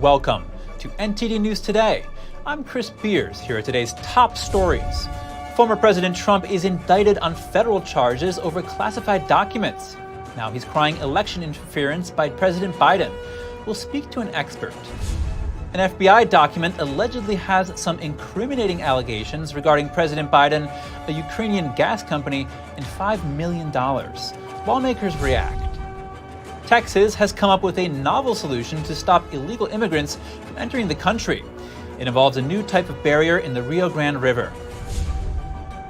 Welcome to NTD News Today. I'm Chris Beers. Here are today's top stories. Former President Trump is indicted on federal charges over classified documents. Now he's crying election interference by President Biden. We'll speak to an expert. An FBI document allegedly has some incriminating allegations regarding President Biden, a Ukrainian gas company, and $5 million. Lawmakers react. Texas has come up with a novel solution to stop illegal immigrants from entering the country. It involves a new type of barrier in the Rio Grande River.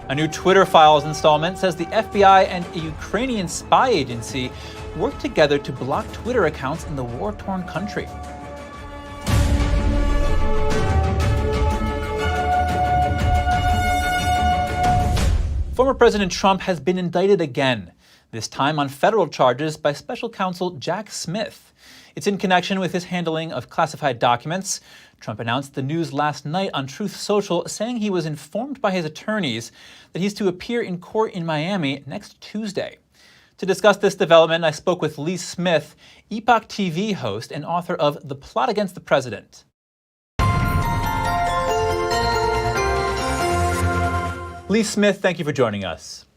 A new Twitter Files installment says the FBI and a Ukrainian spy agency worked together to block Twitter accounts in the war-torn country. Former President Trump has been indicted again, this time on federal charges by special counsel Jack Smith. It's in connection with his handling of classified documents. Trump announced the news last night on Truth Social, saying he was informed by his attorneys that he's to appear in court in Miami next Tuesday. To discuss this development, I spoke with Lee Smith, Epoch TV host and author of The Plot Against the President. Lee Smith, thank you for joining us.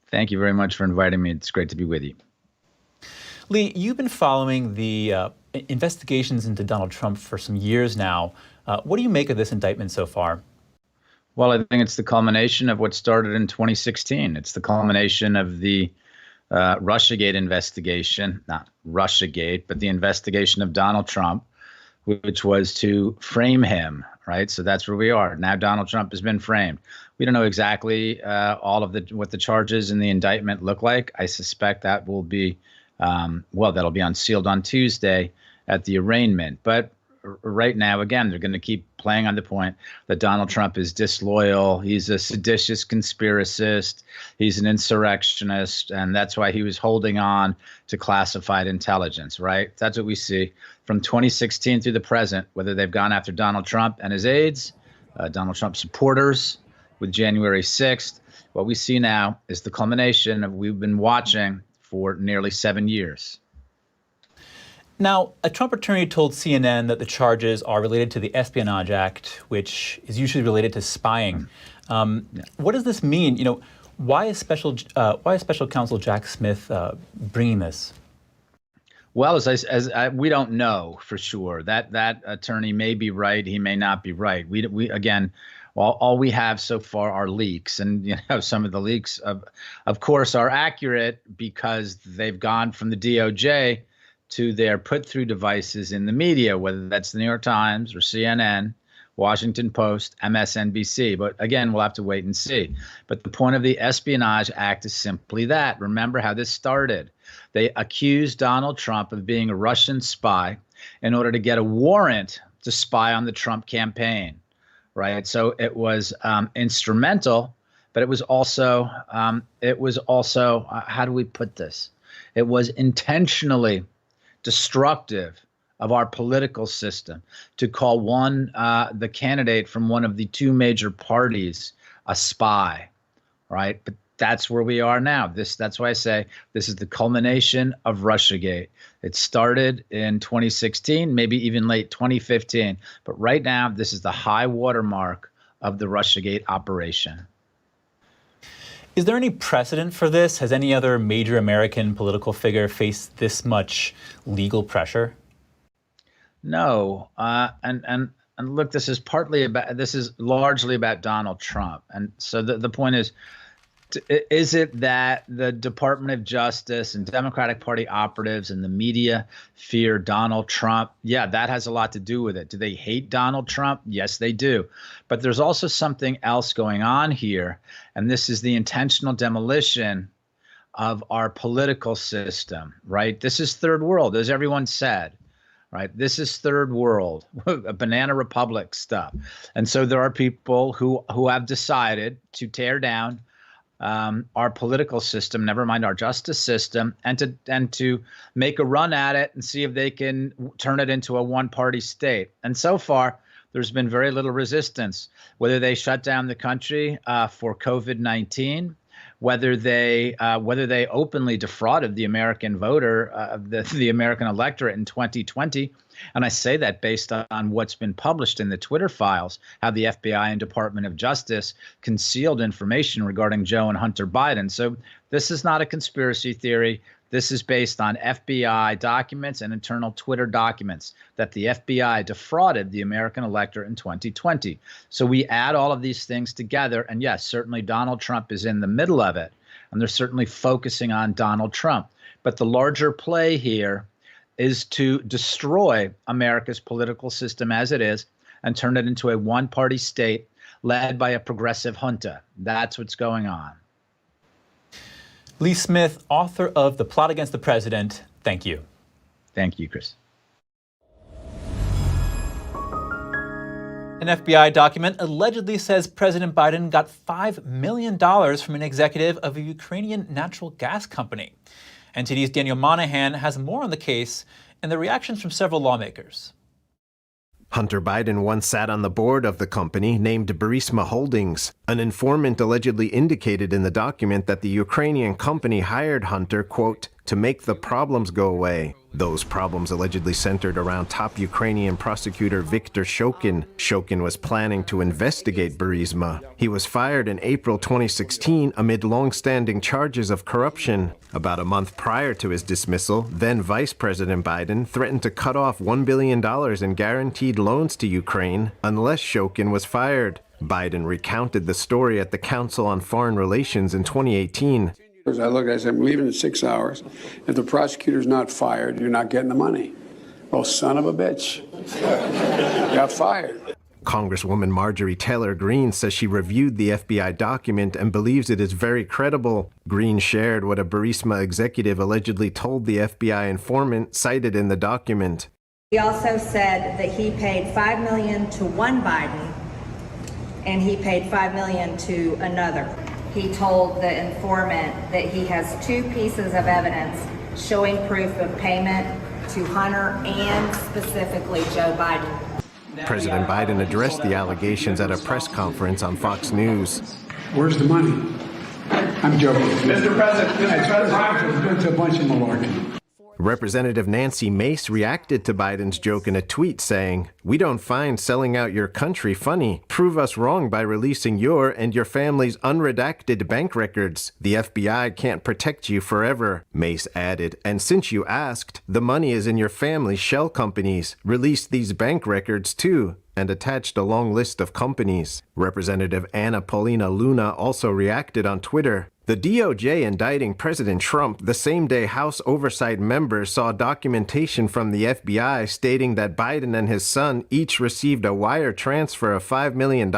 Thank you very much for inviting me. It's great to be with you. Lee, you've been following the investigations into Donald Trump for some years now. What do you make of this indictment so far? Well, I think it's the culmination of what started in 2016. It's the culmination of the Russiagate investigation, not Russiagate, but the investigation of Donald Trump, which was to frame him, right? So that's where we are. Now Donald Trump has been framed. We don't know exactly all of what the charges in the indictment look like. I suspect that will be, that'll be unsealed on Tuesday at the arraignment. But right now, again, they're going to keep playing on the point that Donald Trump is disloyal. He's a seditious conspiracist. He's an insurrectionist. And that's why he was holding on to classified intelligence, right? That's what we see from 2016 through the present, whether they've gone after Donald Trump and his aides, Donald Trump supporters with January 6th. What we see now is the culmination of what we've been watching for nearly 7 years. Now, a Trump attorney told CNN that the charges are related to the Espionage Act, which is usually related to spying. What does this mean? Why is special counsel Jack Smith bringing this? Well, we don't know for sure. That attorney may be right. He may not be right. We again, all we have so far are leaks, and some of the leaks, of course, are accurate because they've gone from the DOJ to their put-through devices in the media, whether that's the New York Times or CNN, Washington Post, MSNBC. But again, we'll have to wait and see. But the point of the Espionage Act is simply that. Remember how this started. They accused Donald Trump of being a Russian spy in order to get a warrant to spy on the Trump campaign, right? So it was instrumental, but it was also, how do we put this? It was intentionally destructive of our political system to call the candidate from one of the two major parties a spy, right? But that's where we are now. That's why I say this is the culmination of Russiagate. It started in 2016, maybe even late 2015. But right now, this is the high watermark of the Russiagate operation. Is there any precedent for this? Has any other major American political figure faced this much legal pressure? No. And look, this is largely about Donald Trump. And so the point is it that the Department of Justice and Democratic Party operatives and the media fear Donald Trump? Yeah, that has a lot to do with it. Do they hate Donald Trump? Yes, they do. But there's also something else going on here, and this is the intentional demolition of our political system, right? This is third world, as everyone said, right? This is third world, banana republic stuff. And so there are people who have decided to tear down our political system, never mind our justice system, and to make a run at it and see if they can turn it into a one-party state. And so far, there's been very little resistance, whether they shut down the country for COVID-19, whether they openly defrauded the American voter, the American electorate in 2020. And I say that based on what's been published in the Twitter files, how the FBI and Department of Justice concealed information regarding Joe and Hunter Biden. So this is not a conspiracy theory. This is based on FBI documents and internal Twitter documents that the FBI defrauded the American electorate in 2020. So we add all of these things together. And yes, certainly Donald Trump is in the middle of it. And they're certainly focusing on Donald Trump. But the larger play here is to destroy America's political system as it is and turn it into a one-party state led by a progressive junta. That's what's going on. Lee Smith, author of The Plot Against the President, thank you. Thank you, Chris. An FBI document allegedly says President Biden got $5 million from an executive of a Ukrainian natural gas company. NTD's Daniel Monahan has more on the case and the reactions from several lawmakers. Hunter Biden once sat on the board of the company named Burisma Holdings. An informant allegedly indicated in the document that the Ukrainian company hired Hunter, quote, to make the problems go away. Those problems allegedly centered around top Ukrainian prosecutor Viktor Shokin. Shokin was planning to investigate Burisma. He was fired in April 2016 amid long-standing charges of corruption. About a month prior to his dismissal, then Vice President Biden threatened to cut off $1 billion in guaranteed loans to Ukraine unless Shokin was fired. Biden recounted the story at the Council on Foreign Relations in 2018. As I looked, I said, I'm leaving in 6 hours. If the prosecutor's not fired, you're not getting the money. Oh, son of a bitch. Got fired. Congresswoman Marjorie Taylor Greene says she reviewed the FBI document and believes it is very credible. Greene shared what a Burisma executive allegedly told the FBI informant cited in the document. He also said that he paid $5 million to one Biden and he paid $5 million to another. He told the informant that he has two pieces of evidence showing proof of payment to Hunter and specifically Joe Biden. President Biden addressed the allegations at a press conference on Fox News. Where's the money? I'm joking. Mr. President, it's a bunch of malarkey. Representative Nancy Mace reacted to Biden's joke in a tweet saying, "We don't find selling out your country funny. Prove us wrong by releasing your and your family's unredacted bank records. The FBI can't protect you forever." Mace added, "And since you asked, the money is in your family's shell companies. Release these bank records too," and attached a long list of companies. Representative Anna Paulina Luna also reacted on Twitter. The DOJ indicting President Trump the same day House Oversight members saw documentation from the FBI stating that Biden and his son each received a wire transfer of $5 million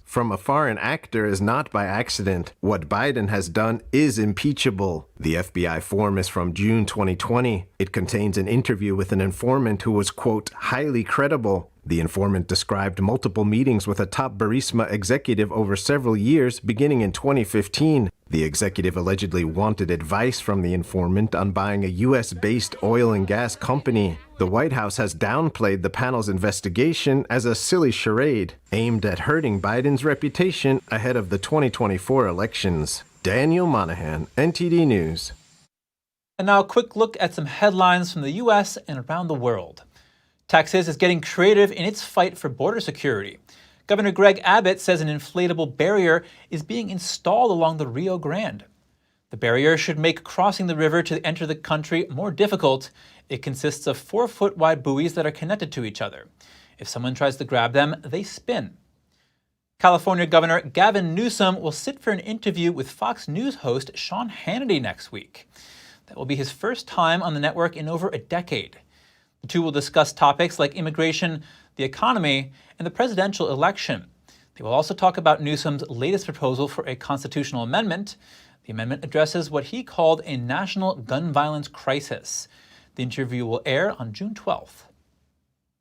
from a foreign actor is not by accident. What Biden has done is impeachable. The FBI form is from June 2020. It contains an interview with an informant who was, quote, highly credible. The informant described multiple meetings with a top Burisma executive over several years, beginning in 2015. The executive allegedly wanted advice from the informant on buying a U.S.-based oil and gas company. The White House has downplayed the panel's investigation as a silly charade aimed at hurting Biden's reputation ahead of the 2024 elections. Daniel Monahan, NTD News. And now a quick look at some headlines from the U.S. and around the world. Texas is getting creative in its fight for border security. Governor Greg Abbott says an inflatable barrier is being installed along the Rio Grande. The barrier should make crossing the river to enter the country more difficult. It consists of 4-foot wide buoys that are connected to each other. If someone tries to grab them, they spin. California Governor Gavin Newsom will sit for an interview with Fox News host Sean Hannity next week. That will be his first time on the network in over a decade. The two will discuss topics like immigration, the economy, and the presidential election. They will also talk about Newsom's latest proposal for a constitutional amendment. The amendment addresses what he called a national gun violence crisis. The interview will air on June 12th.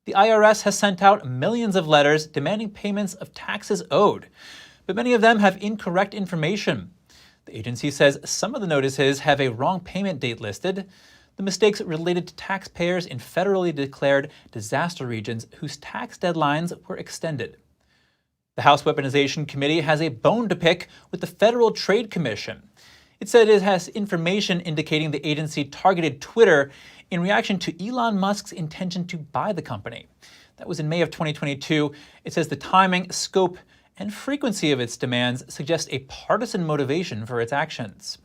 The IRS has sent out millions of letters demanding payments of taxes owed, but many of them have incorrect information. The agency says some of the notices have a wrong payment date listed. The mistakes related to taxpayers in federally declared disaster regions whose tax deadlines were extended. The House Weaponization Committee has a bone to pick with the Federal Trade Commission. It said it has information indicating the agency targeted Twitter in reaction to Elon Musk's intention to buy the company. That was in May of 2022. It says the timing, scope, and frequency of its demands suggest a partisan motivation for its actions.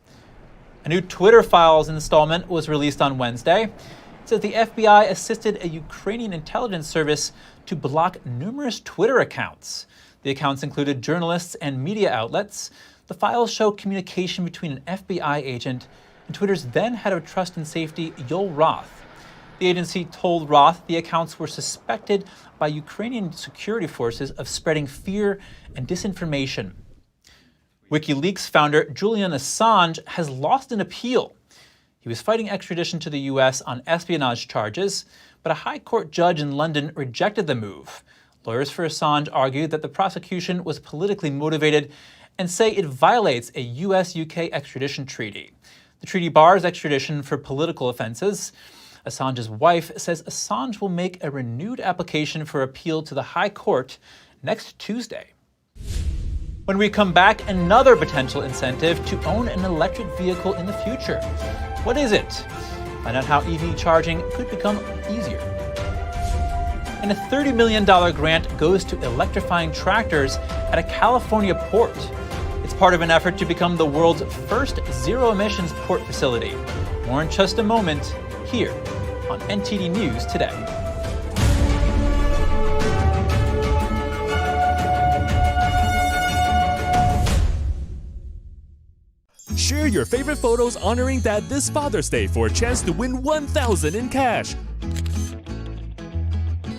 A new Twitter Files installment was released on Wednesday. It says the FBI assisted a Ukrainian intelligence service to block numerous Twitter accounts. The accounts included journalists and media outlets. The files show communication between an FBI agent and Twitter's then head of trust and safety, Yoel Roth. The agency told Roth the accounts were suspected by Ukrainian security forces of spreading fear and disinformation. WikiLeaks founder Julian Assange has lost an appeal. He was fighting extradition to the U.S. on espionage charges, but a high court judge in London rejected the move. Lawyers for Assange argued that the prosecution was politically motivated and say it violates a U.S.-UK extradition treaty. The treaty bars extradition for political offenses. Assange's wife says Assange will make a renewed application for appeal to the High Court next Tuesday. When we come back, another potential incentive to own an electric vehicle in the future. What is it? Find out how EV charging could become easier. And a $30 million grant goes to electrifying tractors at a California port. It's part of an effort to become the world's first zero-emissions port facility. More in just a moment, here on NTD News Today. Share your favorite photos honoring Dad this Father's Day for a chance to win $1,000 in cash.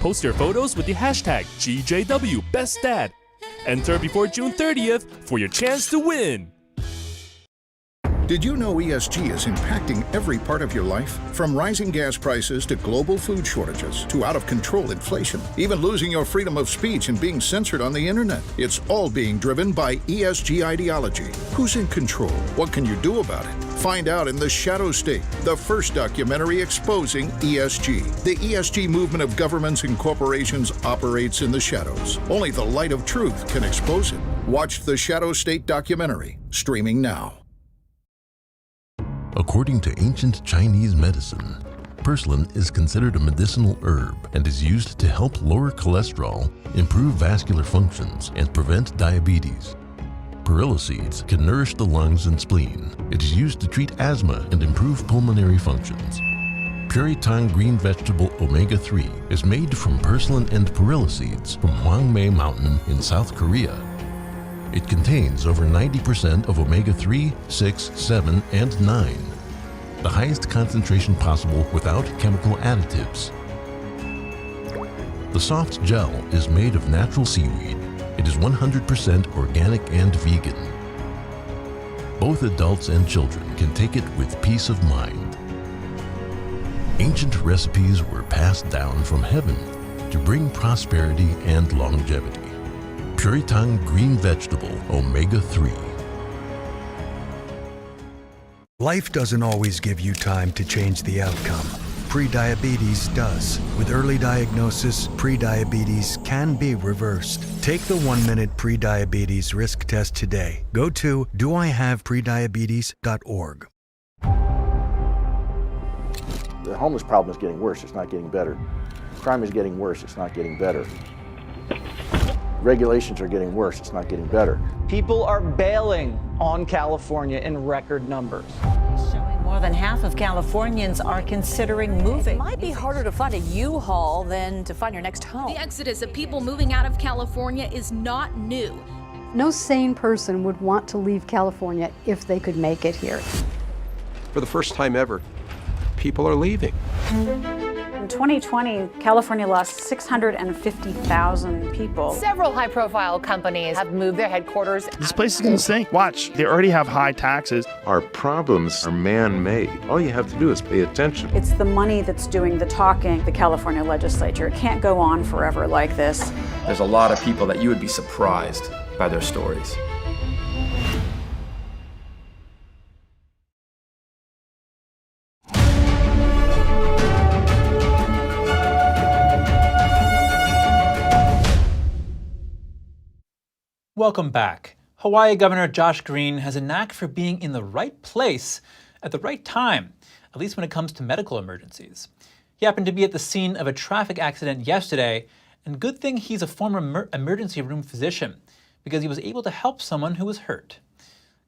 Post your photos with the hashtag GJWBestDad. Enter before June 30th for your chance to win. Did you know ESG is impacting every part of your life? From rising gas prices to global food shortages to out-of-control inflation, even losing your freedom of speech and being censored on the internet. It's all being driven by ESG ideology. Who's in control? What can you do about it? Find out in The Shadow State, the first documentary exposing ESG. The ESG movement of governments and corporations operates in the shadows. Only the light of truth can expose it. Watch The Shadow State documentary, streaming now. According to ancient Chinese medicine, purslane is considered a medicinal herb and is used to help lower cholesterol, improve vascular functions, and prevent diabetes. Perilla seeds can nourish the lungs and spleen. It is used to treat asthma and improve pulmonary functions. Puritang green vegetable omega-3 is made from purslane and perilla seeds from Hwangmae Mountain in South Korea. It contains over 90% of omega-3, 6, 7, and 9, the highest concentration possible without chemical additives. The soft gel is made of natural seaweed. It is 100% organic and vegan. Both adults and children can take it with peace of mind. Ancient recipes were passed down from heaven to bring prosperity and longevity. Puritang green vegetable omega-3. Life doesn't always give you time to change the outcome. Prediabetes does. With early diagnosis, prediabetes can be reversed. Take the 1-minute prediabetes risk test today. Go to doihaveprediabetes.org. The homeless problem is getting worse, it's not getting better. Crime is getting worse, it's not getting better. Regulations are getting worse, it's not getting better. People are bailing on California in record numbers. Showing more than half of Californians are considering moving. It might be harder to find a U-Haul than to find your next home. The exodus of people moving out of California is not new. No sane person would want to leave California if they could make it here. For the first time ever, people are leaving. In 2020, California lost 650,000 people. Several high-profile companies have moved their headquarters. This place is going to sink. Watch, they already have high taxes. Our problems are man-made. All you have to do is pay attention. It's the money that's doing the talking, the California legislature. It can't go on forever like this. There's a lot of people that you would be surprised by their stories. Welcome back. Hawaii Governor Josh Green has a knack for being in the right place at the right time, at least when it comes to medical emergencies. He happened to be at the scene of a traffic accident yesterday, and good thing he's a former emergency room physician, because he was able to help someone who was hurt.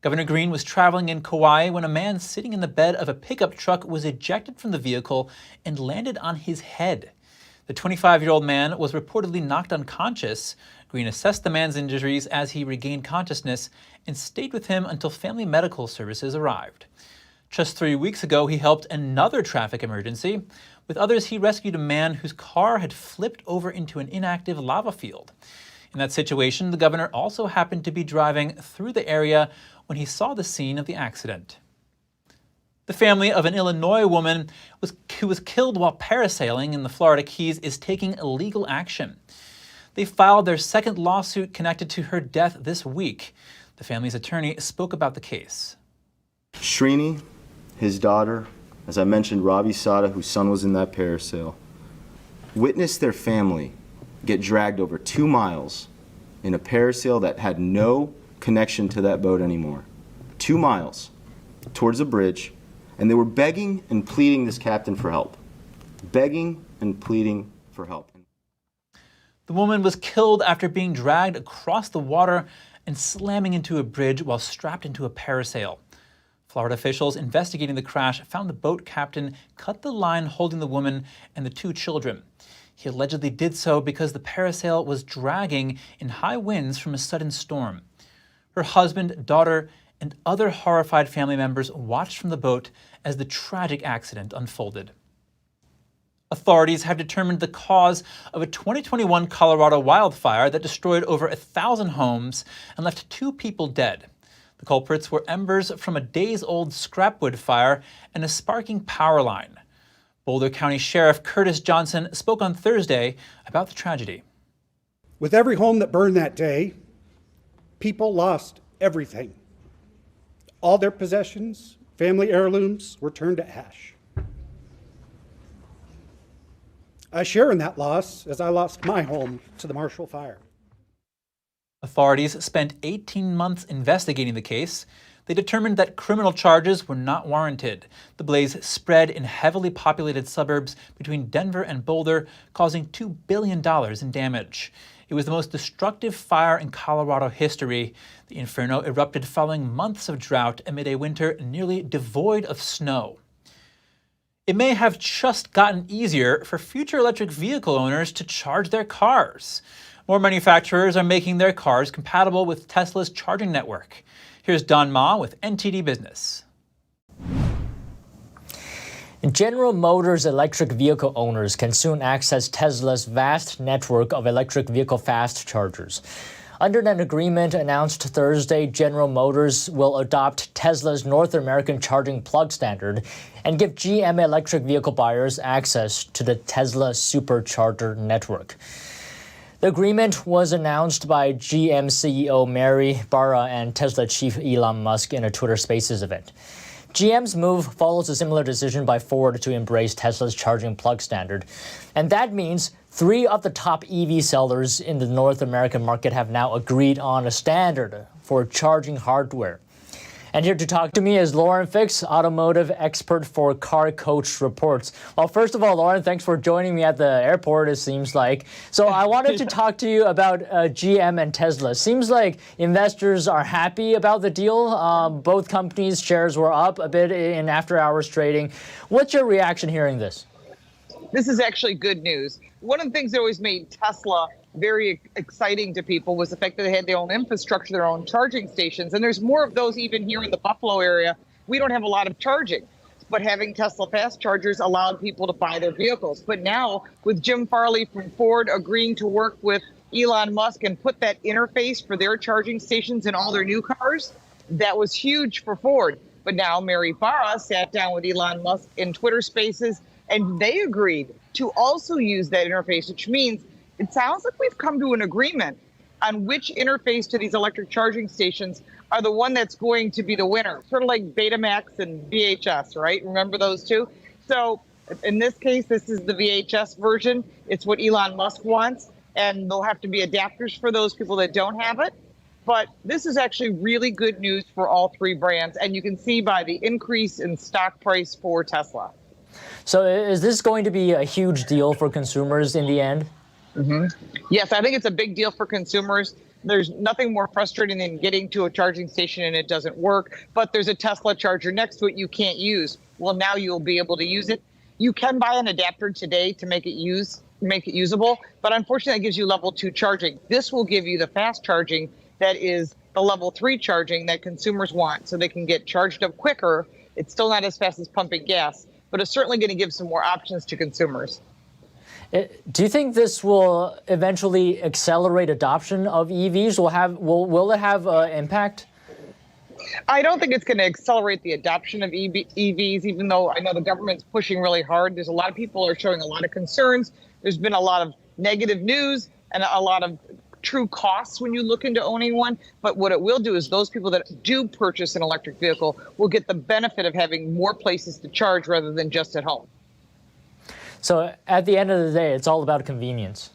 Governor Green was traveling in Kauai when a man sitting in the bed of a pickup truck was ejected from the vehicle and landed on his head. The 25-year-old man was reportedly knocked unconscious. Green assessed the man's injuries as he regained consciousness and stayed with him until family medical services arrived. Just 3 weeks ago, he helped another traffic emergency. With others, he rescued a man whose car had flipped over into an inactive lava field. In that situation, the governor also happened to be driving through the area when he saw the scene of the accident. The family of an Illinois woman who was killed while parasailing in the Florida Keys is taking legal action. They filed their second lawsuit connected to her death this week. The family's attorney spoke about the case. Srini, his daughter, as I mentioned, Ravi Sada, whose son was in that parasail, witnessed their family get dragged over 2 miles in a parasail that had no connection to that boat anymore. 2 miles towards a bridge, and they were begging and pleading this captain for help. Begging and pleading for help. The woman was killed after being dragged across the water and slamming into a bridge while strapped into a parasail. Florida officials investigating the crash found the boat captain cut the line holding the woman and the 2 children. He allegedly did so because the parasail was dragging in high winds from a sudden storm. Her husband, daughter, and other horrified family members watched from the boat as the tragic accident unfolded. Authorities have determined the cause of a 2021 Colorado wildfire that destroyed over 1,000 homes and left 2 people dead. The culprits were embers from a days-old scrapwood fire and a sparking power line. Boulder County Sheriff Curtis Johnson spoke on Thursday about the tragedy. With every home that burned that day, people lost everything. All their possessions, family heirlooms, were turned to ash. I share in that loss as I lost my home to the Marshall Fire. Authorities spent 18 months investigating the case. They determined that criminal charges were not warranted. The blaze spread in heavily populated suburbs between Denver and Boulder, causing $2 billion in damage. It was the most destructive fire in Colorado history. The inferno erupted following months of drought amid a winter nearly devoid of snow. It may have just gotten easier for future electric vehicle owners to charge their cars. More manufacturers are making their cars compatible with Tesla's charging network. Here's Don Ma with NTD Business. General Motors electric vehicle owners can soon access Tesla's vast network of electric vehicle fast chargers. Under an agreement announced Thursday, General Motors will adopt Tesla's North American charging plug standard and give GM electric vehicle buyers access to the Tesla Supercharger network. The agreement was announced by GM CEO Mary Barra and Tesla chief Elon Musk in a Twitter Spaces event. GM's move follows a similar decision by Ford to embrace Tesla's charging plug standard. And that means 3 of the top EV sellers in the North American market have now agreed on a standard for charging hardware. And here to talk to me is Lauren Fix, automotive expert for Car Coach Reports. Well, first of all, Lauren, thanks for joining me at the airport, it seems like. So I wanted to talk to you about GM and Tesla. Seems like investors are happy about the deal. Both companies' shares were up a bit in after-hours trading. What's your reaction hearing this? This is actually good news. One of the things that always made Tesla very exciting to people was the fact that they had their own infrastructure, their own charging stations. And there's more of those even here in the Buffalo area. We don't have a lot of charging, but having Tesla fast chargers allowed people to buy their vehicles. But now with Jim Farley from Ford agreeing to work with Elon Musk and put that interface for their charging stations in all their new cars, that was huge for Ford. But now Mary Barra sat down with Elon Musk in Twitter Spaces, and they agreed to also use that interface, which means it sounds like we've come to an agreement on which interface to these electric charging stations are the one that's going to be the winner, sort of like Betamax and VHS, right? Remember those two? So in this case, this is the VHS version. It's what Elon Musk wants, and there'll have to be adapters for those people that don't have it. But this is actually really good news for all three brands, and you can see by the increase in stock price for Tesla. So is this going to be a huge deal for consumers in the end? Yes, I think it's a big deal for consumers. There's nothing more frustrating than getting to a charging station and it doesn't work, but there's a Tesla charger next to it you can't use. Well, now you'll be able to use it. You can buy an adapter today to make it usable, but unfortunately that gives you level 2 charging. This will give you the fast charging that is the level 3 charging that consumers want, so they can get charged up quicker. It's still not as fast as pumping gas, but it's certainly going to give some more options to consumers. Do you think this will eventually accelerate adoption of EVs? Will it have impact? I don't think it's going to accelerate the adoption of EVs, even though I know the government's pushing really hard. There's a lot of people are showing a lot of concerns. There's been a lot of negative news and a lot of true costs when you look into owning one. But what it will do is those people that do purchase an electric vehicle will get the benefit of having more places to charge rather than just at home. So at the end of the day, it's all about convenience.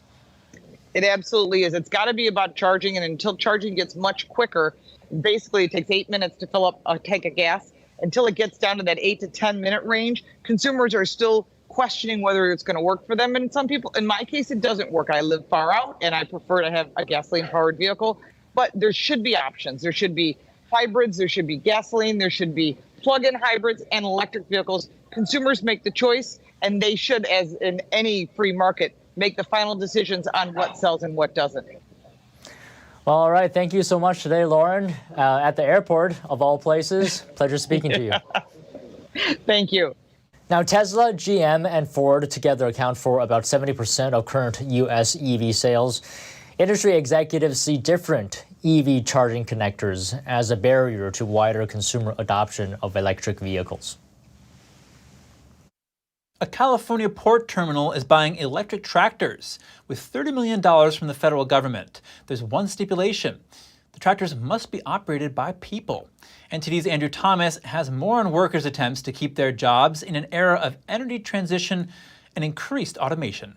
It absolutely is. It's got to be about charging, and until charging gets much quicker, basically it takes 8 minutes to fill up a tank of gas. Until it gets down to that 8 to 10 minute range, consumers are still questioning whether it's going to work for them. And some people, in my case, it doesn't work. I live far out and I prefer to have a gasoline powered vehicle, but there should be options. There should be hybrids, there should be gasoline, there should be plug-in hybrids and electric vehicles. Consumers make the choice, and they should, as in any free market, make the final decisions on what sells and what doesn't. All right. Thank you so much today, Lauren, at the airport, of all places. Pleasure speaking to you. Thank you. Now, Tesla, GM, and Ford together account for about 70% of current U.S. EV sales. Industry executives see different EV charging connectors as a barrier to wider consumer adoption of electric vehicles. A California port terminal is buying electric tractors with $30 million from the federal government. There's one stipulation. The tractors must be operated by people. NTD's Andrew Thomas has more on workers' attempts to keep their jobs in an era of energy transition and increased automation.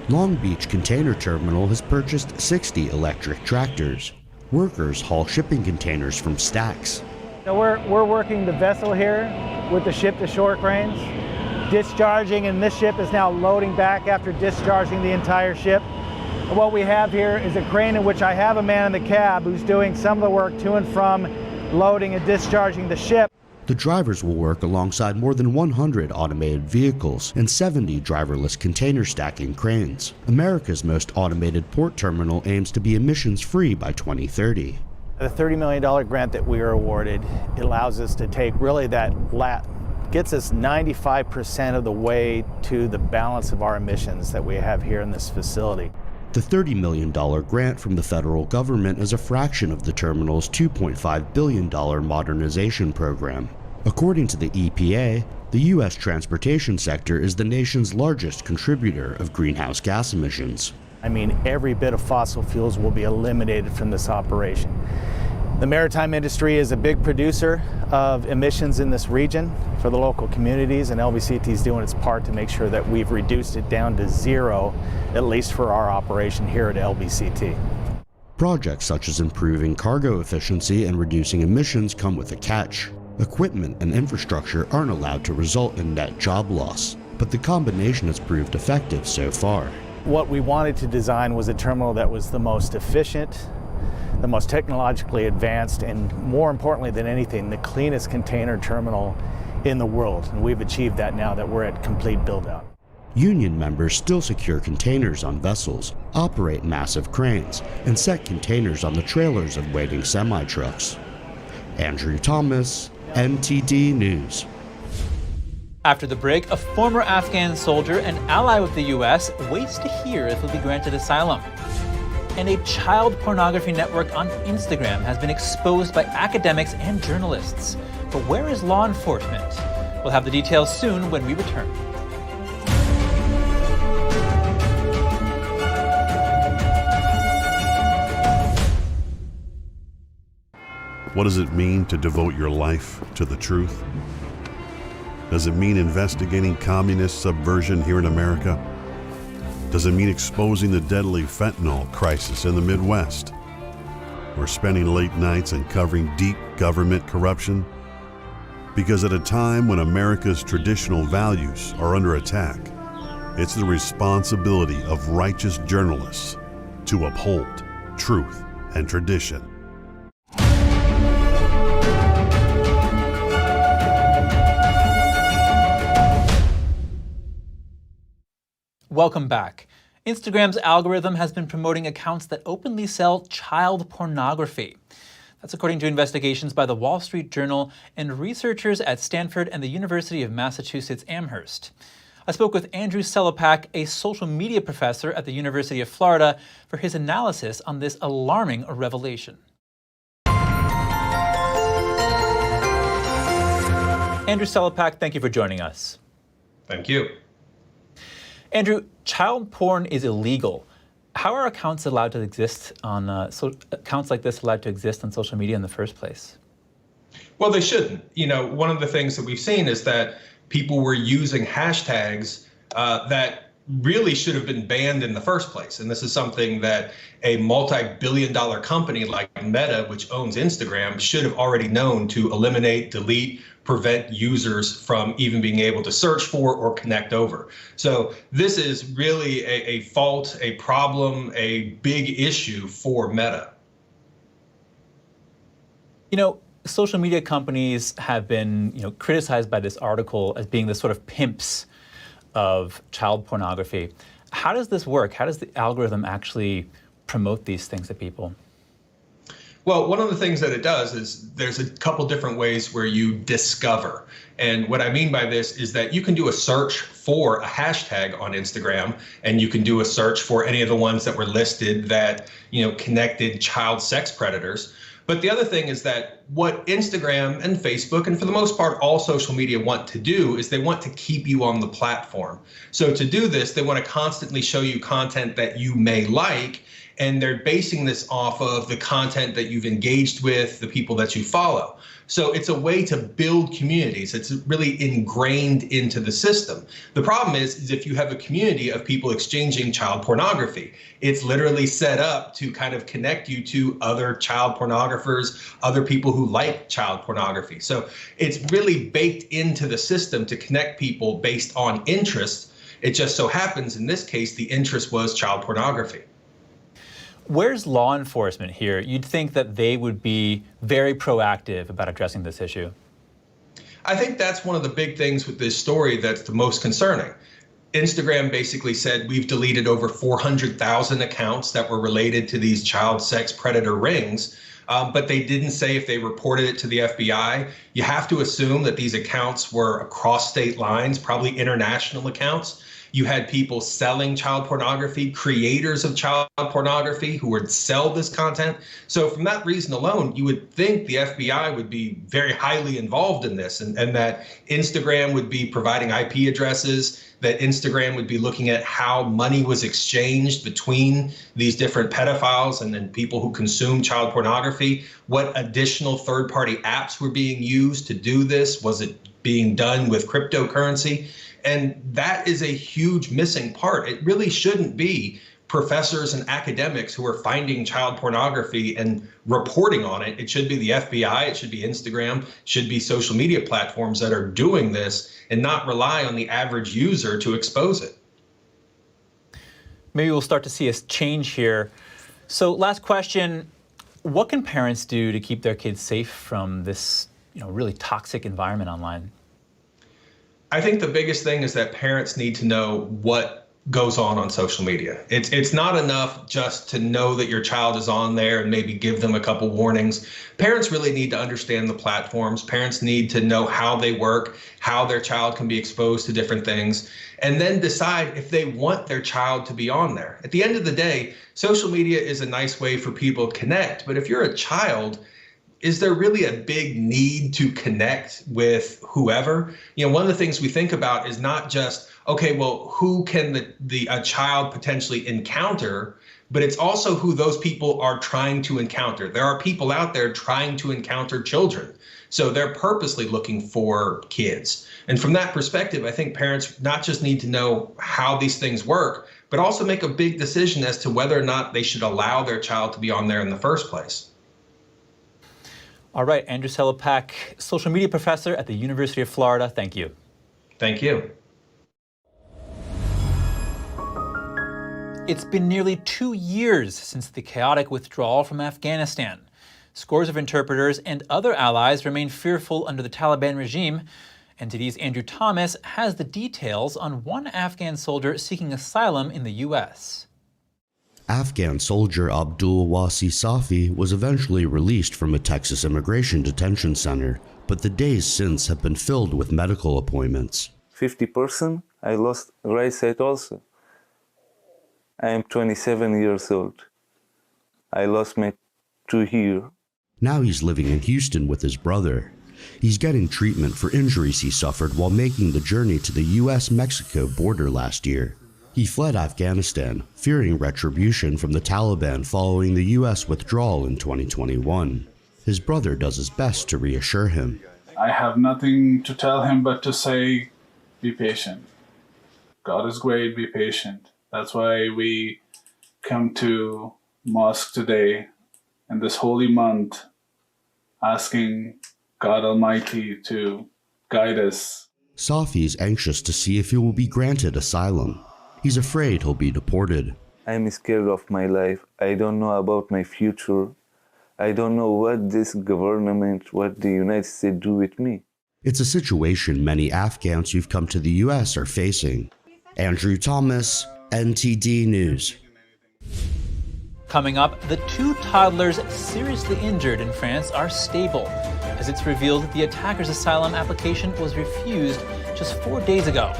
Long Beach Container Terminal has purchased 60 electric tractors. Workers haul shipping containers from stacks. So we're working the vessel here with the ship-to-shore cranes, discharging, and this ship is now loading back after discharging the entire ship. And what we have here is a crane in which I have a man in the cab who's doing some of the work to and from loading and discharging the ship. The drivers will work alongside more than 100 automated vehicles and 70 driverless container stacking cranes. America's most automated port terminal aims to be emissions-free by 2030. The $30 million grant that we were awarded, it allows us to take really gets us 95% of the way to the balance of our emissions that we have here in this facility. The $30 million grant from the federal government is a fraction of the terminal's $2.5 billion modernization program. According to the EPA, the U.S. transportation sector is the nation's largest contributor of greenhouse gas emissions. I mean, every bit of fossil fuels will be eliminated from this operation. The maritime industry is a big producer of emissions in this region for the local communities, and LBCT is doing its part to make sure that we've reduced it down to zero, at least for our operation here at LBCT. Projects such as improving cargo efficiency and reducing emissions come with a catch. Equipment and infrastructure aren't allowed to result in net job loss, but the combination has proved effective so far. What we wanted to design was a terminal that was the most efficient, the most technologically advanced, and more importantly than anything, the cleanest container terminal in the world. And we've achieved that now that we're at complete build-out. Union members still secure containers on vessels, operate massive cranes, and set containers on the trailers of waiting semi-trucks. Andrew Thomas, NTD News. After the break, a former Afghan soldier and ally with the U.S. waits to hear if he'll be granted asylum. And a child pornography network on Instagram has been exposed by academics and journalists. But where is law enforcement? We'll have the details soon when we return. What does it mean to devote your life to the truth? Does it mean investigating communist subversion here in America? Does it mean exposing the deadly fentanyl crisis in the Midwest? or spending late nights uncovering deep government corruption? Because at a time when America's traditional values are under attack, it's the responsibility of righteous journalists to uphold truth and tradition. Welcome back. Instagram's algorithm has been promoting accounts that openly sell child pornography. That's according to investigations by the Wall Street Journal and researchers at Stanford and the University of Massachusetts Amherst. I spoke with Andrew Selepak, a social media professor at the University of Florida, for his analysis on this alarming revelation. Andrew Selepak, thank you for joining us. Thank you. Andrew, child porn is illegal. How are accounts allowed to exist on accounts like this allowed to exist on social media in the first place? Well, they shouldn't. You know, one of the things that we've seen is that people were using hashtags that really should have been banned in the first place. And this is something that a multi-billion-dollar company like Meta, which owns Instagram, should have already known to eliminate, delete, prevent users from even being able to search for or connect over. So this is really a fault, a problem, a big issue for Meta. You know, social media companies have been, criticized by this article as being the sort of pimps of child pornography. How does this work? How does the algorithm actually promote these things to people? Well, one of the things that it does is there's a couple different ways where you discover. And what I mean by this is that you can do a search for a hashtag on Instagram, and you can do a search for any of the ones that were listed that, connected child sex predators. But the other thing is that what Instagram and Facebook, and for the most part, all social media want to do is they want to keep you on the platform. So to do this, they want to constantly show you content that you may like, and they're basing this off of the content that you've engaged with, the people that you follow. So it's a way to build communities. It's really ingrained into the system. The problem is if you have a community of people exchanging child pornography, it's literally set up to kind of connect you to other child pornographers, other people who like child pornography. So it's really baked into the system to connect people based on interest. It just so happens in this case, the interest was child pornography. Where's law enforcement here? You'd think that they would be very proactive about addressing this issue. I think that's one of the big things with this story that's the most concerning. Instagram basically said we've deleted over 400,000 accounts that were related to these child sex predator rings, but they didn't say if they reported it to the FBI. You have to assume that these accounts were across state lines, probably international accounts. You had people selling child pornography, creators of child pornography who would sell this content. So from that reason alone, you would think the FBI would be very highly involved in this, and that Instagram would be providing IP addresses, that Instagram would be looking at how money was exchanged between these different pedophiles and then people who consume child pornography, what additional third-party apps were being used to do this, was it being done with cryptocurrency? And that is a huge missing part. It really shouldn't be professors and academics who are finding child pornography and reporting on it. It should be the FBI, it should be Instagram, it should be social media platforms that are doing this and not rely on the average user to expose it. Maybe we'll start to see a change here. So last question, what can parents do to keep their kids safe from this, really toxic environment online? I think the biggest thing is that parents need to know what goes on social media. It's not enough just to know that your child is on there and maybe give them a couple warnings. Parents really need to understand the platforms. Parents need to know how they work, how their child can be exposed to different things, and then decide if they want their child to be on there. At the end of the day, social media is a nice way for people to connect, but if you're a child, is there really a big need to connect with whoever? One of the things we think about is not just, okay, well, who can a child potentially encounter, but it's also who those people are trying to encounter. There are people out there trying to encounter children. So they're purposely looking for kids. And from that perspective, I think parents not just need to know how these things work, but also make a big decision as to whether or not they should allow their child to be on there in the first place. All right, Andrew Selepak, social media professor at the University of Florida. Thank you. Thank you. It's been nearly 2 years since the chaotic withdrawal from Afghanistan. Scores of interpreters and other allies remain fearful under the Taliban regime. NTD's Andrew Thomas has the details on one Afghan soldier seeking asylum in the U.S. Afghan soldier Abdul Wasi Safi was eventually released from a Texas immigration detention center, but the days since have been filled with medical appointments. 50%, I lost right side also. I am 27 years old. I lost my 2 ears. Now he's living in Houston with his brother. He's getting treatment for injuries he suffered while making the journey to the US-Mexico border last year. He fled Afghanistan, fearing retribution from the Taliban following the US withdrawal in 2021. His brother does his best to reassure him. I have nothing to tell him but to say, be patient. God is great, be patient. That's why we come to mosque today in this holy month, asking God Almighty to guide us. Safi's anxious to see if he will be granted asylum. He's afraid he'll be deported. I'm scared of my life. I don't know about my future. I don't know what this government, what the United States do with me. It's a situation many Afghans who've come to the US are facing. Andrew Thomas, NTD News. Coming up, the 2 toddlers seriously injured in France are stable, as it's revealed that the attacker's asylum application was refused just 4 days ago.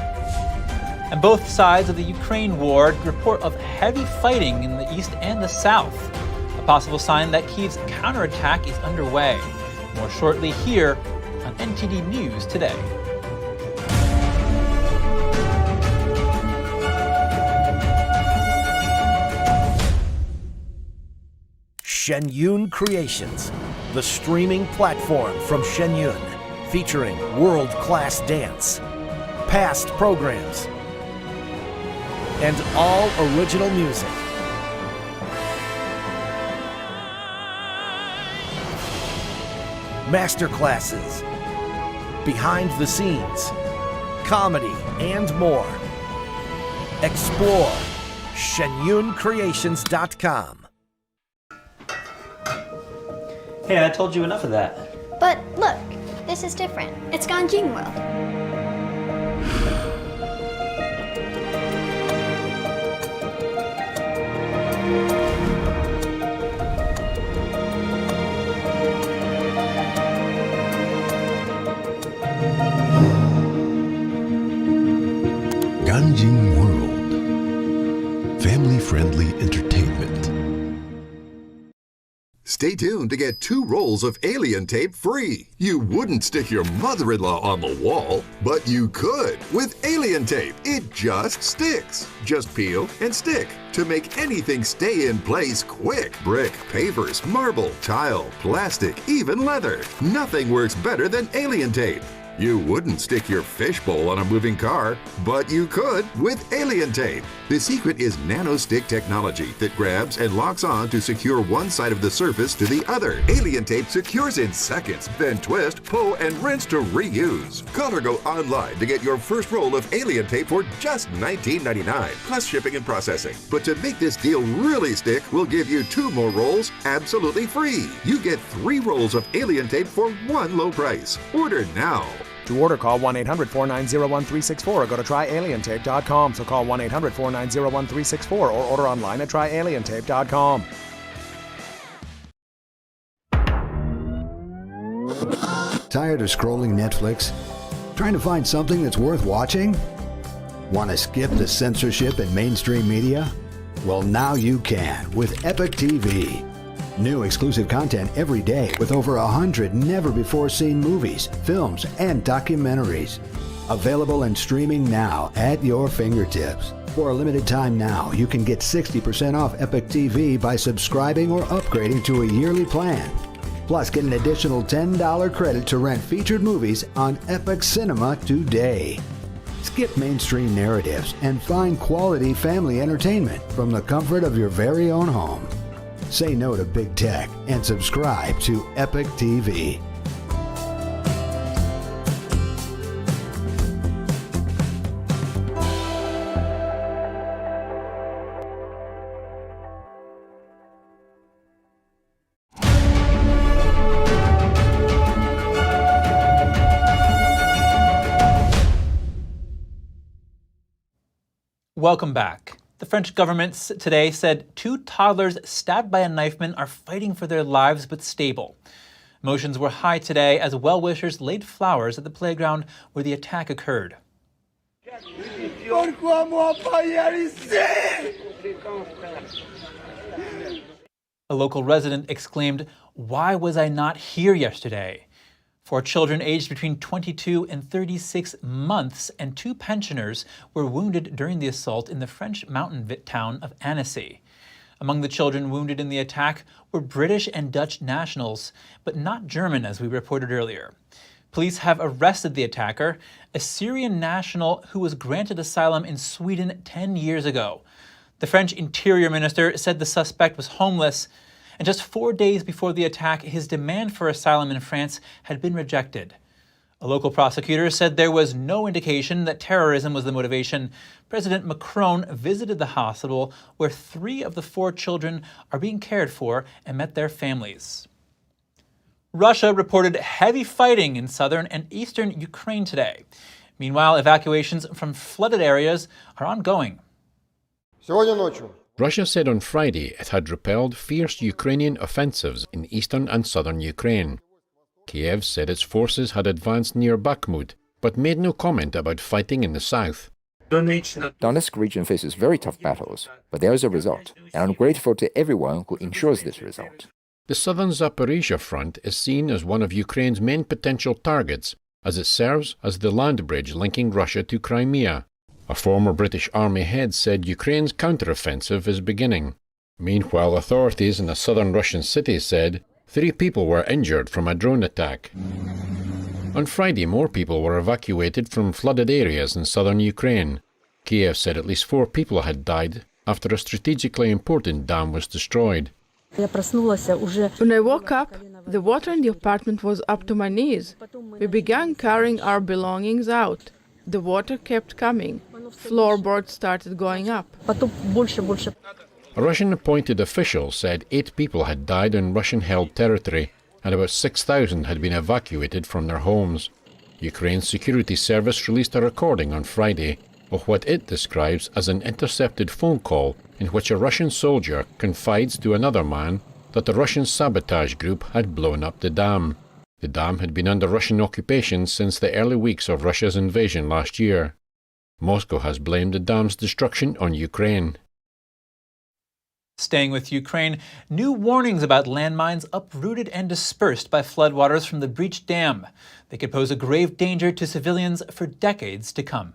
And both sides of the Ukraine war report of heavy fighting in the east and the south, a possible sign that Kyiv's counterattack is underway. More shortly here on NTD News Today. Shen Yun Creations, the streaming platform from Shen Yun, featuring world-class dance, past programs, and all original music. Masterclasses, behind the scenes, comedy, and more. Explore shenyuncreations.com. Hey, I told you enough of that. But look, this is different. It's Grande World. Grande World. Family-friendly entertainment. Stay tuned to get 2 rolls of alien tape free. You wouldn't stick your mother-in-law on the wall, but you could with alien tape. It just sticks. Just peel and stick to make anything stay in place quick. Brick, pavers, marble, tile, plastic, even leather. Nothing works better than alien tape. You wouldn't stick your fishbowl on a moving car, but you could with alien tape. The secret is nano-stick technology that grabs and locks on to secure one side of the surface to the other. Alien tape secures in seconds, then twist, pull, and rinse to reuse. Call or go online to get your first roll of alien tape for just $19.99, plus shipping and processing. But to make this deal really stick, we'll give you 2 more rolls absolutely free. You get 3 rolls of alien tape for one low price. Order now. To order, call 1-800-490-1364 or go to tryalientape.com. So call 1-800-490-1364 or order online at tryalientape.com. Tired of scrolling Netflix? Trying to find something that's worth watching? Want to skip the censorship in mainstream media? Well, now you can with Epic TV. New exclusive content every day with over 100 never-before-seen movies, films, and documentaries. Available and streaming now at your fingertips. For a limited time now, you can get 60% off Epic TV by subscribing or upgrading to a yearly plan. Plus, get an additional $10 credit to rent featured movies on Epic Cinema today. Skip mainstream narratives and find quality family entertainment from the comfort of your very own home. Say no to big tech and subscribe to Epic TV. Welcome back. The French government today said 2 toddlers stabbed by a knifeman are fighting for their lives but stable. Emotions were high today as well-wishers laid flowers at the playground where the attack occurred. A local resident exclaimed, "Why was I not here yesterday?" 4 children aged between 22 and 36 months and 2 pensioners were wounded during the assault in the French mountain town of Annecy. Among the children wounded in the attack were British and Dutch nationals, but not German, as we reported earlier. Police have arrested the attacker, a Syrian national who was granted asylum in Sweden 10 years ago. The French Interior Minister said the suspect was homeless, and just 4 days before the attack, his demand for asylum in France had been rejected. A local prosecutor said there was no indication that terrorism was the motivation. President Macron visited the hospital where 3 of the 4 children are being cared for and met their families. Russia reported heavy fighting in southern and eastern Ukraine today. Meanwhile, evacuations from flooded areas are ongoing. Russia said on Friday it had repelled fierce Ukrainian offensives in eastern and southern Ukraine. Kiev said its forces had advanced near Bakhmut, but made no comment about fighting in the south. Donetsk region faces very tough battles, but there is a result, and I'm grateful to everyone who ensures this result. The southern Zaporizhia front is seen as one of Ukraine's main potential targets, as it serves as the land bridge linking Russia to Crimea. A former British Army head said Ukraine's counteroffensive is beginning. Meanwhile, authorities in a southern Russian city said 3 people were injured from a drone attack. On Friday, more people were evacuated from flooded areas in southern Ukraine. Kiev said at least 4 people had died after a strategically important dam was destroyed. When I woke up, the water in the apartment was up to my knees. We began carrying our belongings out. The water kept coming. Floorboards started going up. A Russian-appointed official said 8 people had died in Russian-held territory and about 6,000 had been evacuated from their homes. Ukraine's security service released a recording on Friday of what it describes as an intercepted phone call in which a Russian soldier confides to another man that the Russian sabotage group had blown up the dam. The dam had been under Russian occupation since the early weeks of Russia's invasion last year. Moscow has blamed the dam's destruction on Ukraine. Staying with Ukraine, new warnings about landmines uprooted and dispersed by floodwaters from the breached dam. They could pose a grave danger to civilians for decades to come.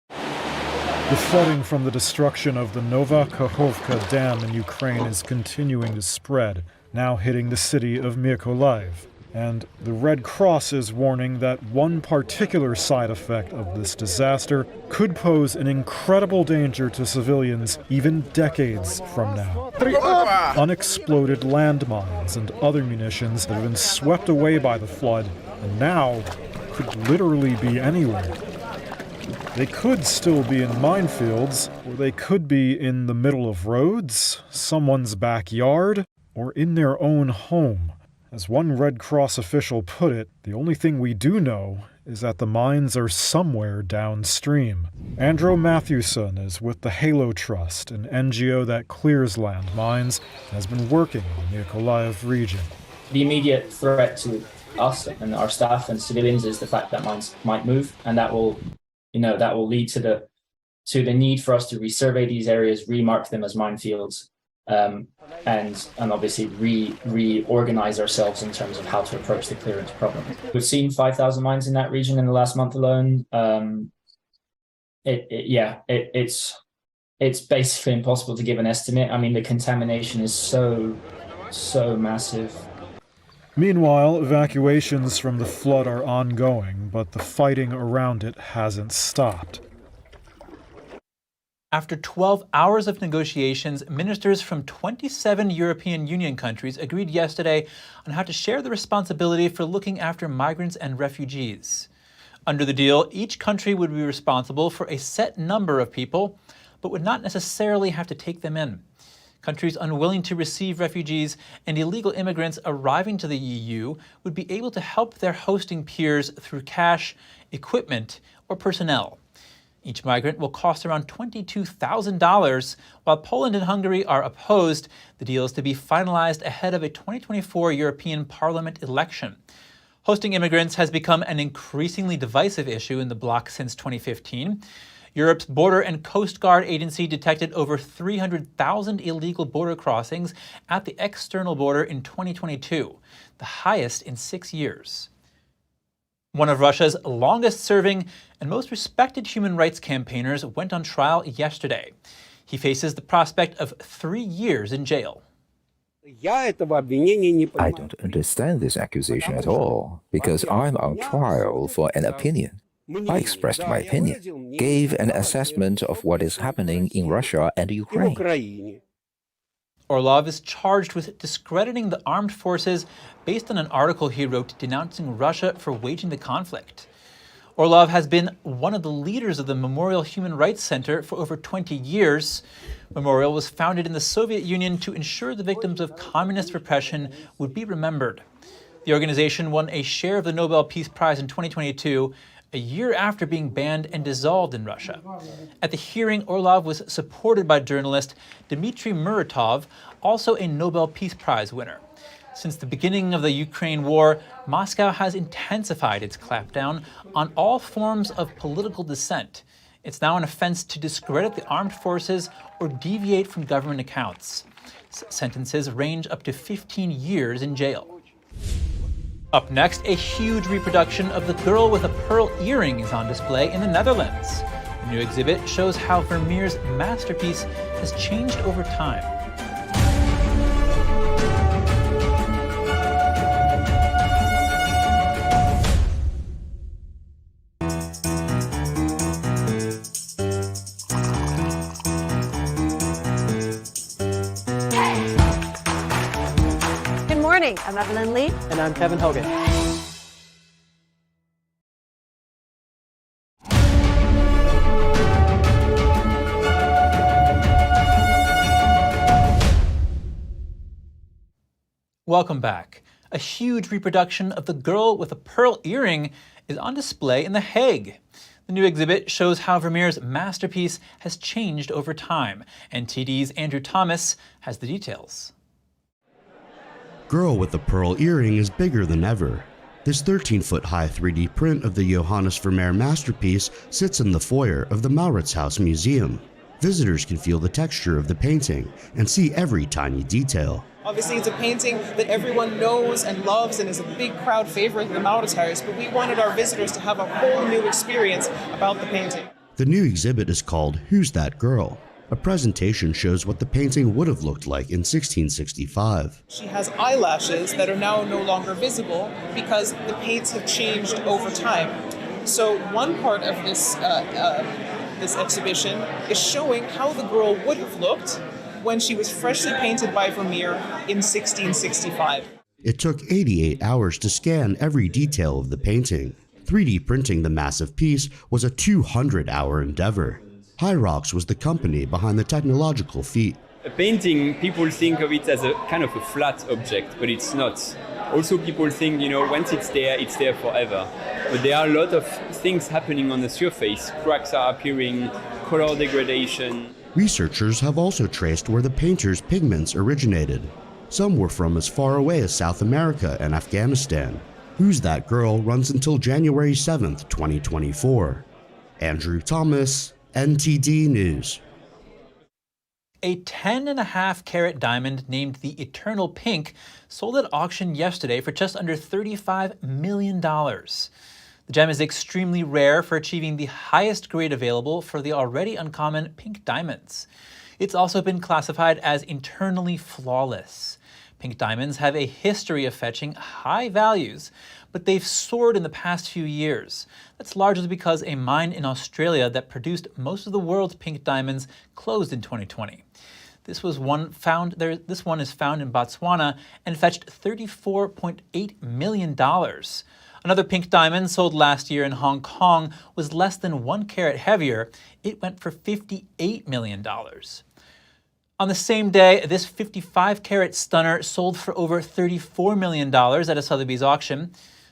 The flooding from the destruction of the Nova Kakhovka Dam in Ukraine is continuing to spread, now hitting the city of Mykolaiv. And the Red Cross is warning that one particular side effect of this disaster could pose an incredible danger to civilians even decades from now. Unexploded landmines and other munitions that have been swept away by the flood and now could literally be anywhere. They could still be in minefields, or they could be in the middle of roads, someone's backyard, or in their own home. As one Red Cross official put it, the only thing we do know is that the mines are somewhere downstream. Andrew Matthewson is with the Halo Trust, an NGO that clears landmines and has been working in the Mykolaiv region. The immediate threat to us and our staff and civilians is the fact that mines might move, and that will lead to the need for us to resurvey these areas, remark them as minefields, and obviously reorganize ourselves in terms of how to approach the clearance problem. We've seen 5,000 mines in that region in the last month alone. It's basically impossible to give an estimate. I mean, the contamination is so massive. Meanwhile, evacuations from the flood are ongoing, but the fighting around it hasn't stopped. After 12 hours of negotiations, ministers from 27 European Union countries agreed yesterday on how to share the responsibility for looking after migrants and refugees. Under the deal, each country would be responsible for a set number of people, but would not necessarily have to take them in. Countries unwilling to receive refugees and illegal immigrants arriving to the EU would be able to help their hosting peers through cash, equipment, or personnel. Each migrant will cost around $22,000. While Poland and Hungary are opposed, the deal is to be finalized ahead of a 2024 European Parliament election. Hosting immigrants has become an increasingly divisive issue in the bloc since 2015. Europe's Border and Coast Guard Agency detected over 300,000 illegal border crossings at the external border in 2022, the highest in 6 years. One of Russia's longest-serving and most respected human rights campaigners went on trial yesterday. He faces the prospect of 3 years in jail. I don't understand this accusation at all, because I'm on trial for an opinion. I expressed my opinion, gave an assessment of what is happening in Russia and Ukraine. Orlov is charged with discrediting the armed forces based on an article he wrote denouncing Russia for waging the conflict. Orlov has been one of the leaders of the Memorial Human Rights Center for over 20 years. Memorial was founded in the Soviet Union to ensure the victims of communist repression would be remembered. The organization won a share of the Nobel Peace Prize in 2022, a year after being banned and dissolved in Russia. At the hearing, Orlov was supported by journalist Dmitry Muratov, also a Nobel Peace Prize winner. Since the beginning of the Ukraine war, Moscow has intensified its clampdown on all forms of political dissent. It's now an offense to discredit the armed forces or deviate from government accounts. Sentences range up to 15 years in jail. Up next, a huge reproduction of The Girl with a Pearl Earring is on display in the Netherlands. The new exhibit shows how Vermeer's masterpiece has changed over time. Good morning, I'm Evelyn Lee. And I'm Kevin Hogan. Welcome back. A huge reproduction of The Girl with a Pearl Earring is on display in The Hague. The new exhibit shows how Vermeer's masterpiece has changed over time. NTD's Andrew Thomas has the details. Girl with the Pearl Earring is bigger than ever. This 13-foot-high 3D print of the Johannes Vermeer masterpiece sits in the foyer of the Mauritshuis Museum. Visitors can feel the texture of the painting and see every tiny detail. Obviously, it's a painting that everyone knows and loves and is a big crowd favorite in the Mauritshuis, but we wanted our visitors to have a whole new experience about the painting. The new exhibit is called Who's That Girl? A presentation shows what the painting would have looked like in 1665. She has eyelashes that are now no longer visible because the paints have changed over time. So one part of this exhibition is showing how the girl would have looked when she was freshly painted by Vermeer in 1665. It took 88 hours to scan every detail of the painting. 3D printing the massive piece was a 200-hour endeavor. Hyrox was the company behind the technological feat. A painting, people think of it as a kind of a flat object, but it's not. Also, people think, once it's there forever. But there are a lot of things happening on the surface. Cracks are appearing, color degradation. Researchers have also traced where the painter's pigments originated. Some were from as far away as South America and Afghanistan. Who's That Girl runs until January 7th, 2024. Andrew Thomas, NTD News. A 10.5-carat diamond named the Eternal Pink sold at auction yesterday for just under $35 million. The gem is extremely rare for achieving the highest grade available for the already uncommon pink diamonds. It's also been classified as internally flawless. Pink diamonds have a history of fetching high values, but they've soared in the past few years. That's largely because a mine in Australia that produced most of the world's pink diamonds closed in 2020. This one is found in Botswana and fetched $34.8 million. Another pink diamond sold last year in Hong Kong was less than 1 carat heavier. It went for $58 million. On the same day, this 55-carat stunner sold for over $34 million at a Sotheby's auction.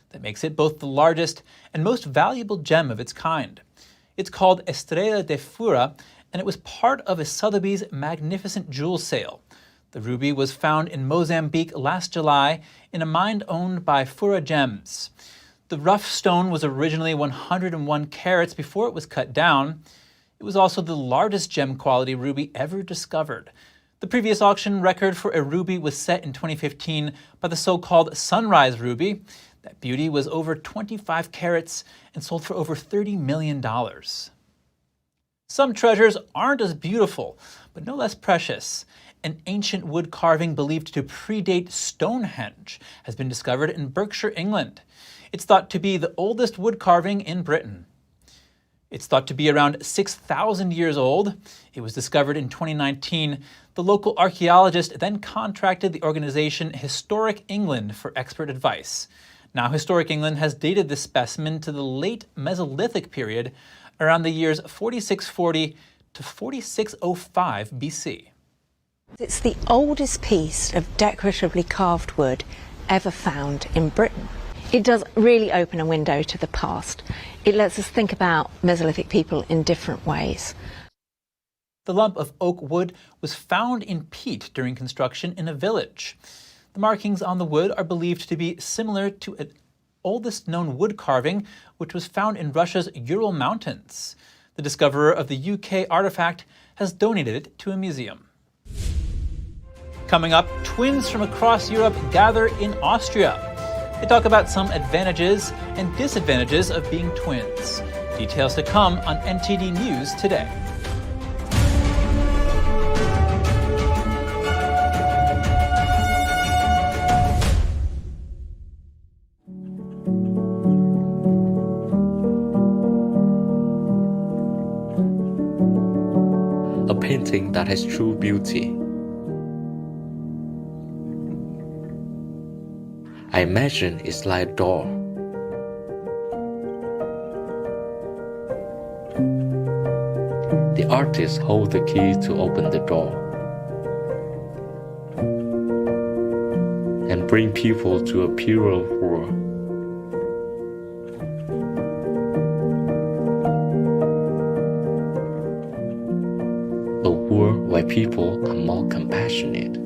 That makes it both the largest and most valuable gem of its kind. It's called Estrela de Fura, and it was part of a Sotheby's magnificent jewel sale. The ruby was found in Mozambique last July in a mine owned by Fura Gems. The rough stone was originally 101 carats before it was cut down. It was also the largest gem-quality ruby ever discovered. The previous auction record for a ruby was set in 2015 by the so-called Sunrise Ruby. That beauty was over 25 carats and sold for over $30 million. Some treasures aren't as beautiful, but no less precious. An ancient wood carving believed to predate Stonehenge has been discovered in Berkshire, England. It's thought to be the oldest wood carving in Britain. It's thought to be around 6,000 years old. It was discovered in 2019. The local archaeologist then contracted the organization Historic England for expert advice. Now, Historic England has dated this specimen to the late Mesolithic period, around the years 4640 to 4605 BC. It's the oldest piece of decoratively carved wood ever found in Britain. It does really open a window to the past. It lets us think about Mesolithic people in different ways. The lump of oak wood was found in peat during construction in a village. The markings on the wood are believed to be similar to an oldest known wood carving, which was found in Russia's Ural Mountains. The discoverer of the UK artifact has donated it to a museum. Coming up, twins from across Europe gather in Austria. They talk about some advantages and disadvantages of being twins. Details to come on NTD News Today. A painting that has true beauty. I imagine it's like a door. The artist holds the key to open the door and bring people to a purer world. A world where people are more compassionate.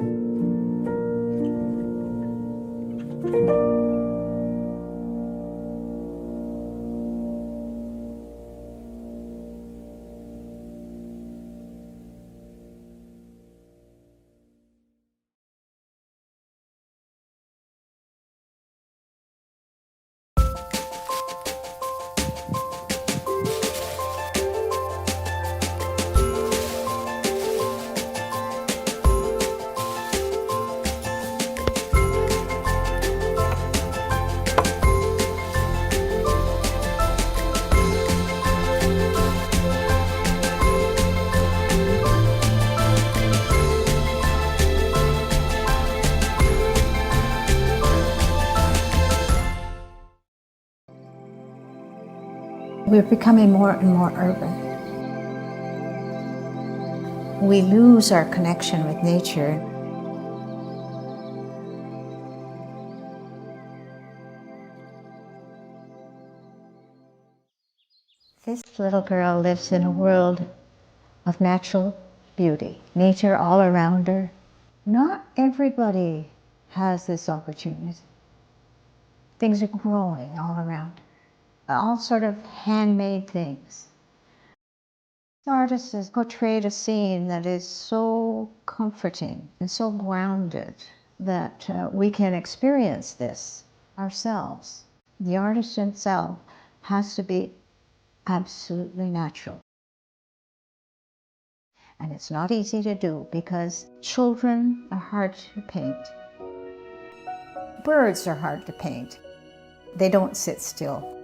We're becoming more and more urban. We lose our connection with nature. This little girl lives in a world of natural beauty, nature all around her. Not everybody has this opportunity. Things are growing all around. All sort of handmade things. The artist has portrayed a scene that is so comforting and so grounded that we can experience this ourselves. The artist himself has to be absolutely natural. And it's not easy to do because children are hard to paint. Birds are hard to paint. They don't sit still.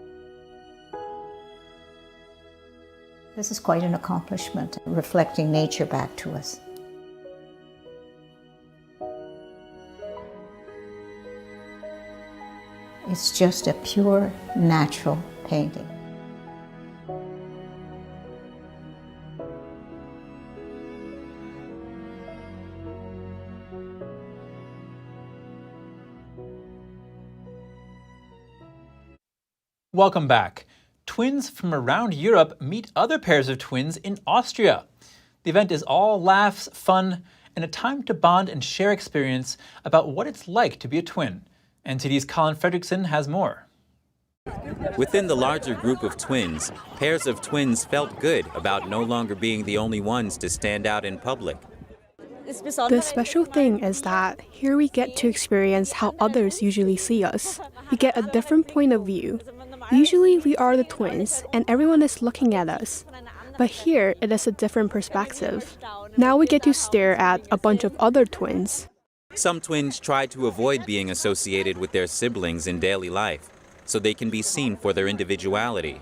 This is quite an accomplishment, reflecting nature back to us. It's just a pure, natural painting. Welcome back. Twins from around Europe meet other pairs of twins in Austria. The event is all laughs, fun, and a time to bond and share experience about what it's like to be a twin. NTD's Colin Fredrickson has more. Within the larger group of twins, pairs of twins felt good about no longer being the only ones to stand out in public. The special thing is that here we get to experience how others usually see us. We get a different point of view. Usually we are the twins and everyone is looking at us. But here it is a different perspective. Now we get to stare at a bunch of other twins. Some twins try to avoid being associated with their siblings in daily life, so they can be seen for their individuality.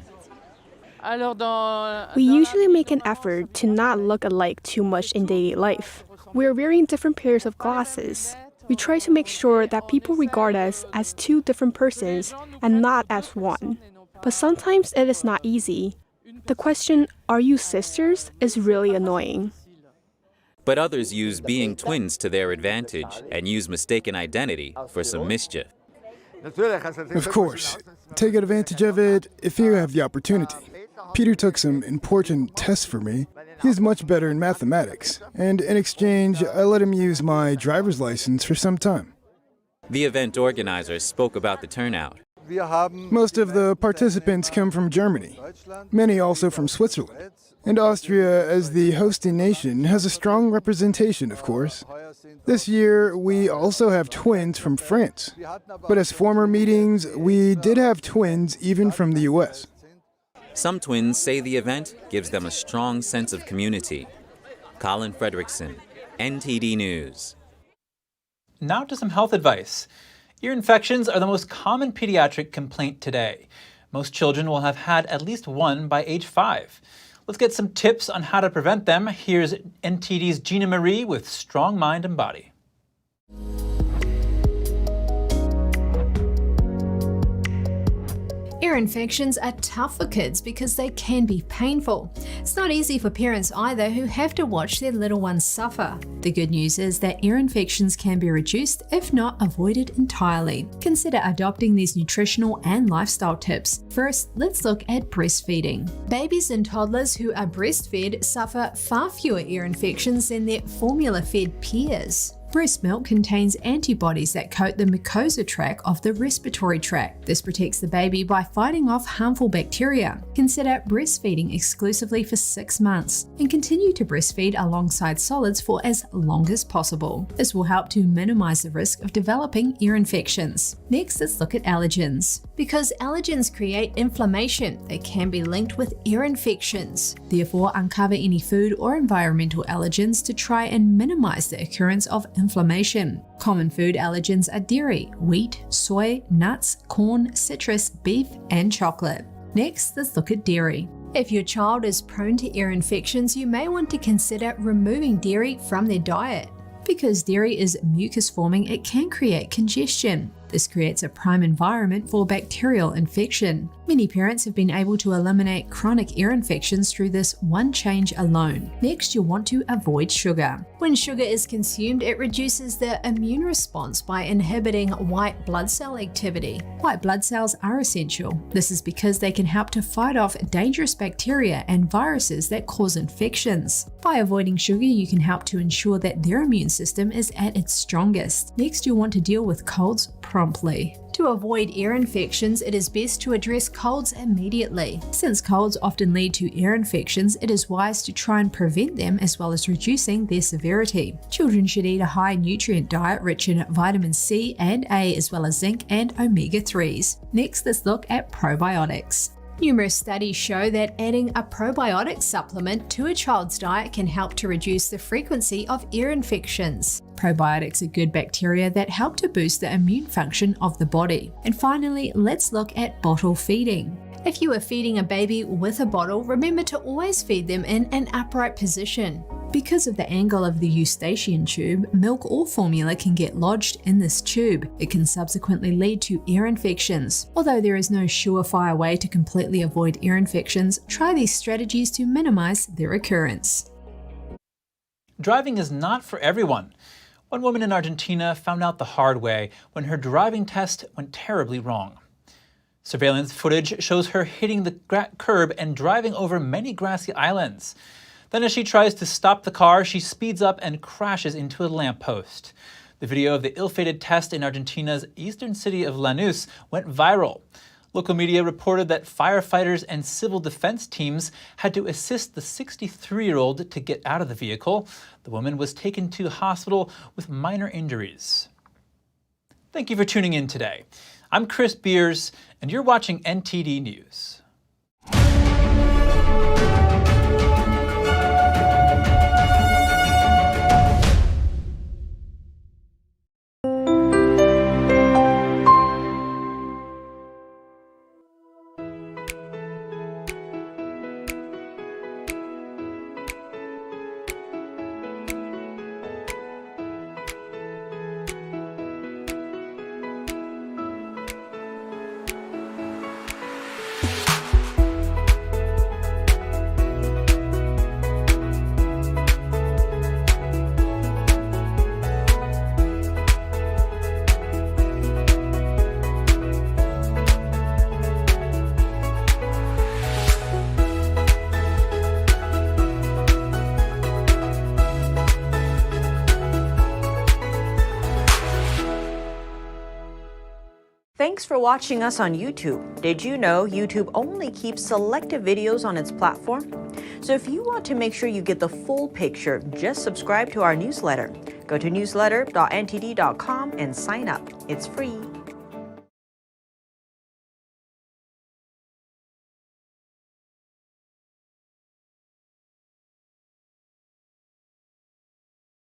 We usually make an effort to not look alike too much in daily life. We're wearing different pairs of glasses. We try to make sure that people regard us as two different persons and not as one. But sometimes it is not easy. The question, "Are you sisters?" is really annoying. But others use being twins to their advantage and use mistaken identity for some mischief. Of course. Take advantage of it if you have the opportunity. Peter took some important tests for me. He's much better in mathematics, and in exchange, I let him use my driver's license for some time. The event organizers spoke about the turnout. Most of the participants come from Germany, many also from Switzerland. And Austria, as the hosting nation, has a strong representation, of course. This year, we also have twins from France. But as former meetings, we did have twins even from the US. Some twins say the event gives them a strong sense of community. Colin Fredrickson, NTD News. Now to some health advice. Ear infections are the most common pediatric complaint today. Most children will have had at least one by age 5. Let's get some tips on how to prevent them. Here's NTD's Gina Marie with Strong Mind and Body. Ear infections are tough for kids because they can be painful. It's not easy for parents either who have to watch their little ones suffer. The good news is that ear infections can be reduced, if not avoided entirely. Consider adopting these nutritional and lifestyle tips. First, let's look at breastfeeding. Babies and toddlers who are breastfed suffer far fewer ear infections than their formula-fed peers. Breast milk contains antibodies that coat the mucosa tract of the respiratory tract. This protects the baby by fighting off harmful bacteria. Consider breastfeeding exclusively for 6 months and continue to breastfeed alongside solids for as long as possible. This will help to minimize the risk of developing ear infections. Next, let's look at allergens. Because allergens create inflammation that can be linked with ear infections. Therefore, uncover any food or environmental allergens to try and minimize the occurrence of inflammation. Common food allergens are dairy, wheat, soy, nuts, corn, citrus, beef, and chocolate. Next, let's look at dairy. If your child is prone to ear infections, you may want to consider removing dairy from their diet. Because dairy is mucus forming, it can create congestion. This creates a prime environment for bacterial infection. Many parents have been able to eliminate chronic ear infections through this one change alone. Next, you'll want to avoid sugar. When sugar is consumed, it reduces the immune response by inhibiting white blood cell activity. White blood cells are essential. This is because they can help to fight off dangerous bacteria and viruses that cause infections. By avoiding sugar, you can help to ensure that their immune system is at its strongest. Next, you'll want to deal with colds promptly. To avoid ear infections, it is best to address colds immediately. Since colds often lead to ear infections, it is wise to try and prevent them as well as reducing their severity. Children should eat a high nutrient diet rich in vitamin C and A as well as zinc and omega-3s. Next, let's look at probiotics. Numerous studies show that adding a probiotic supplement to a child's diet can help to reduce the frequency of ear infections. Probiotics are good bacteria that help to boost the immune function of the body. And finally, let's look at bottle feeding. If you are feeding a baby with a bottle, remember to always feed them in an upright position. Because of the angle of the eustachian tube, milk or formula can get lodged in this tube. It can subsequently lead to ear infections. Although there is no surefire way to completely avoid ear infections, try these strategies to minimize their occurrence. Driving is not for everyone. One woman in Argentina found out the hard way when her driving test went terribly wrong. Surveillance footage shows her hitting the curb and driving over many grassy islands. Then as she tries to stop the car, she speeds up and crashes into a lamppost. The video of the ill-fated test in Argentina's eastern city of Lanús went viral. Local media reported that firefighters and civil defense teams had to assist the 63-year-old to get out of the vehicle. The woman was taken to hospital with minor injuries. Thank you for tuning in today. I'm Chris Beers, and you're watching NTD News. Thanks for watching us on YouTube. Did you know YouTube only keeps selective videos on its platform? So if you want to make sure you get the full picture, just subscribe to our newsletter. Go to newsletter.ntd.com and sign up. It's free.